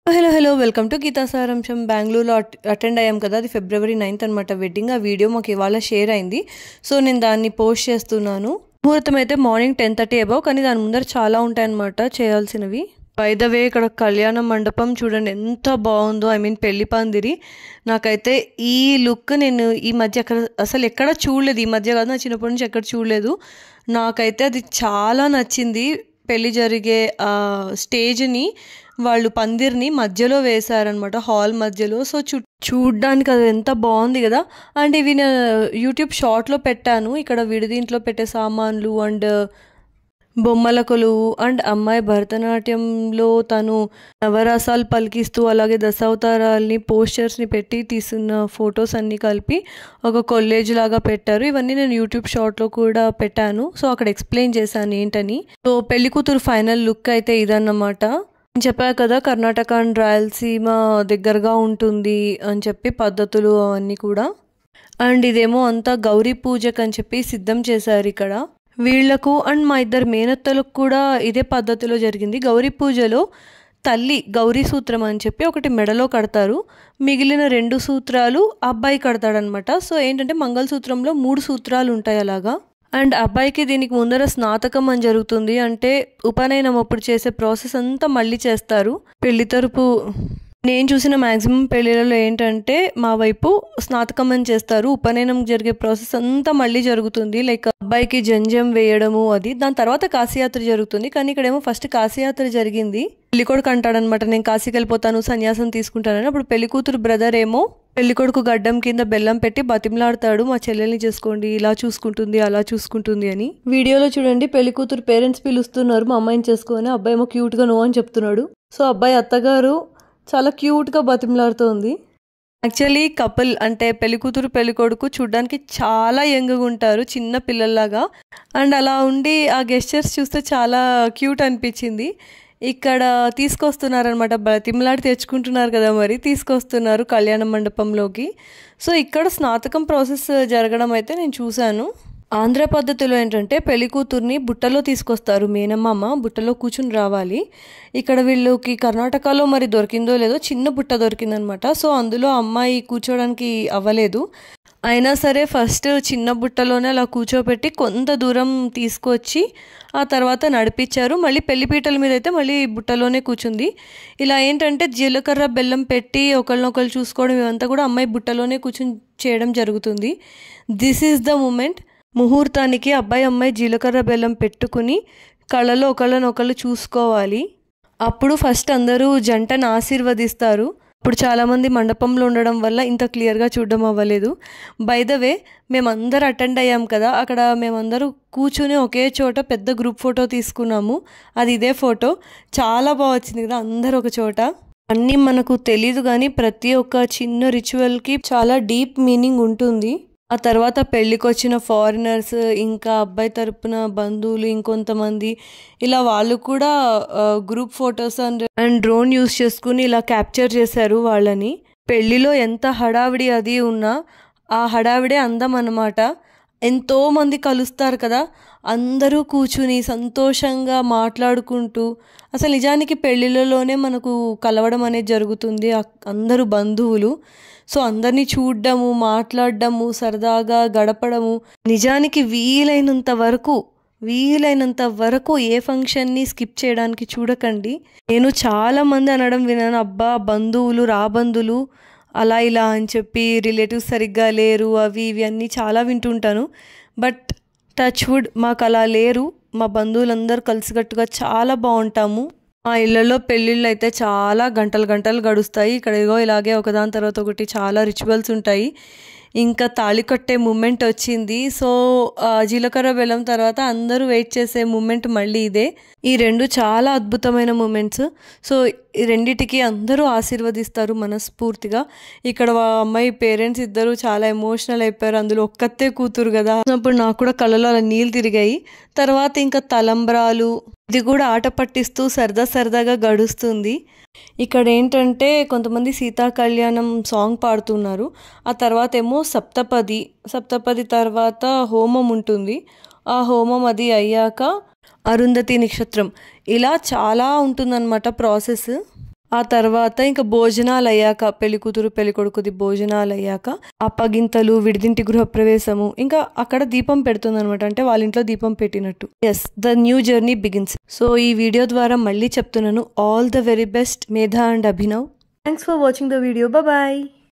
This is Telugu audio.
Hello hello welcome to Geetha సారాంశం. బెంగళూరులో అటెండ్ అయ్యాం కదా, అది ఫిబ్రవరి 9th అనమాట వెడ్డింగ్. ఆ వీడియో మాకు ఇవాళ షేర్ అయింది, సో నేను దాన్ని పోస్ట్ చేస్తున్నాను. ముహూర్తం అయితే మార్నింగ్ 10:30 అబౌవ్, కానీ దాని ముందర చాలా ఉంటాయన్నమాట చేయాల్సినవి. బై ద వే ఇక్కడ కళ్యాణ మండపం చూడండి ఎంత బాగుందో, పెళ్లి పందిరి. నాకైతే ఈ లుక్ నేను ఈ మధ్య అసలు ఎక్కడ చూడలేదు, ఈ మధ్య కాదు నా చిన్నప్పటి నుంచి ఎక్కడ చూడలేదు. నాకైతే అది చాలా నచ్చింది. పెళ్ళి జరిగే స్టేజ్ని వాళ్ళు పందిర్ని మధ్యలో వేశారనమాట, హాల్ మధ్యలో. సో చూడ్డానికి అది ఎంత బాగుంది కదా. అండ్ ఇవి నేను యూట్యూబ్ షార్ట్లో పెట్టాను. ఇక్కడ విడిదింట్లో పెట్టే సామాన్లు అండ్ బొమ్మల కొలువు అండ్ అమ్మాయి భరతనాట్యంలో తను నవరసాలు పలికిస్తూ అలాగే దశావతారాల్ని పోస్టర్స్ని పెట్టి తీసిన ఫొటోస్ అన్నీ కలిపి ఒక కాలేజ్ లాగా పెట్టారు. ఇవన్నీ నేను యూట్యూబ్ షార్ట్లో కూడా పెట్టాను, సో అక్కడ ఎక్స్ప్లెయిన్ చేశాను ఏంటని. సో పెళ్లి కూతురు ఫైనల్ లుక్ అయితే ఇదన్నమాట. చెప్పా కదా, కర్ణాటక అండ్ రాయలసీమ దగ్గరగా ఉంటుంది అని చెప్పి పద్ధతులు అవన్నీ కూడా. అండ్ ఇదేమో అంతా గౌరీ పూజకు అని చెప్పి సిద్ధం చేశారు ఇక్కడ వీళ్లకు. అండ్ మా ఇద్దరు మేనత్తలకు కూడా ఇదే పద్ధతిలో జరిగింది. గౌరీ పూజలో తల్లి గౌరీ సూత్రం అని చెప్పి ఒకటి మెడలో కడతారు, మిగిలిన 2 సూత్రాలు అబ్బాయి కడతాడనమాట. సో ఏంటంటే మంగళసూత్రంలో 3 సూత్రాలు ఉంటాయి అలాగా. అండ్ అబ్బాయికి దీనికి ముందర స్నాతకం అని జరుగుతుంది, అంటే ఉపనయనం అప్పుడు చేసే ప్రాసెస్ అంతా మళ్ళీ చేస్తారు. పెళ్లి తరపు నేను చూసిన మ్యాక్సిమం పెళ్ళిళ్ళలో ఏంటంటే మా వైపు స్నాతకం అని చేస్తారు, ఉపనయనం జరిగే ప్రాసెస్ అంతా మళ్ళీ జరుగుతుంది. లైక్ అబ్బాయికి జంజం వేయడము అది, దాని తర్వాత కాశీయాత్ర జరుగుతుంది. కానీ ఇక్కడేమో ఫస్ట్ కాశీయాత్ర జరిగింది. పెళ్ళికొడుకు అంటాడనమాట, నేను కాశీకి వెళ్ళిపోతాను, సన్యాసం తీసుకుంటానని. అప్పుడు పెళ్లికూతురు బ్రదర్ ఏమో పెళ్ళికొడుకు గడ్డం కింద బెల్లం పెట్టి బతిమలాడతాడు, మా చెల్లెల్ని చేసుకోండి, ఇలా చూసుకుంటుంది అలా చూసుకుంటుంది అని. వీడియోలో చూడండి పెళ్లికూతురు పేరెంట్స్ పిలుస్తున్నారు మా అమ్మాయిని చేసుకొని, అబ్బాయి ఏమో క్యూట్గా నో అని చెప్తున్నాడు. సో అబ్బాయి అత్తగారు చాలా క్యూట్గా బతిమలాడుతోంది. యాక్చువల్లీ కపుల్ అంటే పెళ్లికూతురు పెళ్ళికొడుకు చూడ్డానికి చాలా యంగ్గా ఉంటారు, చిన్న పిల్లల్లాగా. అండ్ అలా ఉండి ఆ గెస్చర్స్ చూస్తే చాలా క్యూట్ అనిపించింది. ఇక్కడ తీసుకొస్తున్నారనమాట, బతిమలాడి తెచ్చుకుంటున్నారు కదా, మరి తీసుకొస్తున్నారు కళ్యాణ మండపంలోకి. సో ఇక్కడ స్నాతకం ప్రాసెస్ జరగడం అయితే నేను చూశాను. ఆంధ్ర పద్ధతిలో ఏంటంటే పెళ్లి కూతుర్ని బుట్టలో తీసుకొస్తారు, మేనమామ బుట్టలో కూర్చుని రావాలి. ఇక్కడ వీళ్ళకి కర్ణాటకలో మరి దొరికిందో లేదో చిన్న బుట్ట దొరికిందనమాట. సో అందులో అమ్మాయి కూర్చోడానికి అవ్వలేదు, అయినా సరే ఫస్ట్ చిన్న బుట్టలోనే అలా కూర్చోబెట్టి కొంత దూరం తీసుకొచ్చి ఆ తర్వాత నడిపించారు. మళ్ళీ పెళ్లిపీటల మీద అయితే మళ్ళీ బుట్టలోనే కూర్చుంది. ఇలా ఏంటంటే జీలకర్ర బెల్లం పెట్టి ఒకళ్ళనొకళ్ళు చూసుకోవడం ఇవంతా కూడా అమ్మాయి బుట్టలోనే కూర్చుని చేయడం జరుగుతుంది. This is the moment. ముహూర్తానికి అబ్బాయి అమ్మాయి జీలకర్ర బెల్లం పెట్టుకుని కళ్ళలో ఒకళ్ళనొకళ్ళు చూసుకోవాలి. అప్పుడు ఫస్ట్ అందరూ జంటను ఆశీర్వదిస్తారు. ఇప్పుడు చాలామంది మండపంలో ఉండడం వల్ల ఇంత క్లియర్గా చూడడం అవ్వలేదు. బై ద వే మేమందరూ అటెండ్ అయ్యాం కదా, అక్కడ మేమందరూ కూర్చుని ఒకే చోట పెద్ద గ్రూప్ ఫోటో తీసుకున్నాము. అది ఇదే ఫోటో, చాలా బాగా వచ్చింది కదా అందరూ ఒక చోట. అన్నీ మనకు తెలీదు కానీ ప్రతి ఒక్క చిన్న రిచువల్కి చాలా డీప్ మీనింగ్ ఉంటుంది. ఆ తర్వాత పెళ్ళికి వచ్చిన ఫారినర్స్, ఇంకా అబ్బాయి తరపున బంధువులు ఇంకొంతమంది, ఇలా వాళ్ళు కూడా group photos and drone use చేసుకుని ఇలా క్యాప్చర్ చేశారు వాళ్ళని. పెళ్ళిలో ఎంత హడావిడి అది ఉన్నా ఆ హడావిడే అందం అన్నమాట. ఎంతోమంది కలుస్తారు కదా, అందరూ కూర్చుని సంతోషంగా మాట్లాడుకుంటూ, అసలు నిజానికి పెళ్ళిళ్ళలోనే మనకు కలవడం అనేది జరుగుతుంది, అందరూ బంధువులు. సో అందరినీ చూడడము, మాట్లాడడము, సరదాగా గడపడము. నిజానికి వీలైనంత వరకు ఏ ఫంక్షన్ని స్కిప్ చేయడానికి చూడకండి. నేను చాలామంది అనడం విన్నాను, అబ్బా బంధువులు రాబంధువులు అలా ఇలా అని చెప్పి, రిలేటివ్స్ సరిగ్గా లేరు, అవి ఇవి అన్నీ చాలా వింటుంటాను. బట్ టచ్ వుడ్ మాకు అలా లేరు, మా బంధువులందరూ కలిసికట్టుగా చాలా బాగుంటాము. మా ఇళ్ళల్లో పెళ్ళిళ్ళు అయితే చాలా గంటలు గడుస్తాయి. ఇక్కడ ఇలాగే ఒకదాని తర్వాత ఒకటి చాలా రిచువల్స్ ఉంటాయి. ఇంకా తాళి కట్టే మూమెంట్ వచ్చింది. సో జీలకర్ర బెల్లం తర్వాత అందరూ వెయిట్ చేసే మూమెంట్ మళ్ళీ ఇదే. ఈ 2 చాలా అద్భుతమైన మూమెంట్స్. సో ఈ రెండిటికి అందరూ ఆశీర్వదిస్తారు మనస్ఫూర్తిగా. ఇక్కడ అమ్మాయి పేరెంట్స్ ఇద్దరు చాలా ఎమోషనల్ అయిపోయారు, అందులో ఒక్కతే కూతురు కదా. అప్పుడు నాకు కూడా కళ్ళలో అలా నీళ్ళు తిరిగాయి. తర్వాత ఇంకా తలంబ్రాలు, ఇది కూడా ఆట పట్టిస్తూ సరదాగా గడుస్తుంది. ఇక్కడ ఏంటంటే కొంతమంది సీతా కళ్యాణం సాంగ్ పాడుతున్నారు. ఆ తర్వాత ఏమో సప్తపది తర్వాత హోమం ఉంటుంది. ఆ హోమం అది అయ్యాక అరుంధతి నక్షత్రం, ఇలా చాలా ఉంటుందన్నమాట ప్రాసెస్. ఆ తర్వాత ఇంకా భోజనాలు అయ్యాక పెళ్లి కూతురు పెళ్లి కొడుకుది భోజనాలు అయ్యాక అప్పగింతలు, విడిదింటి గృహప్రవేశము, ఇంకా అక్కడ దీపం పెడుతుంది అనమాట. అంటే వాళ్ళ ఇంట్లో దీపం పెట్టినట్టు. Yes, the new journey begins. So ఈ వీడియో ద్వారా మళ్ళీ చెప్తున్నాను, all the very best Medha and Abhinav. Thanks for watching the video. Bye.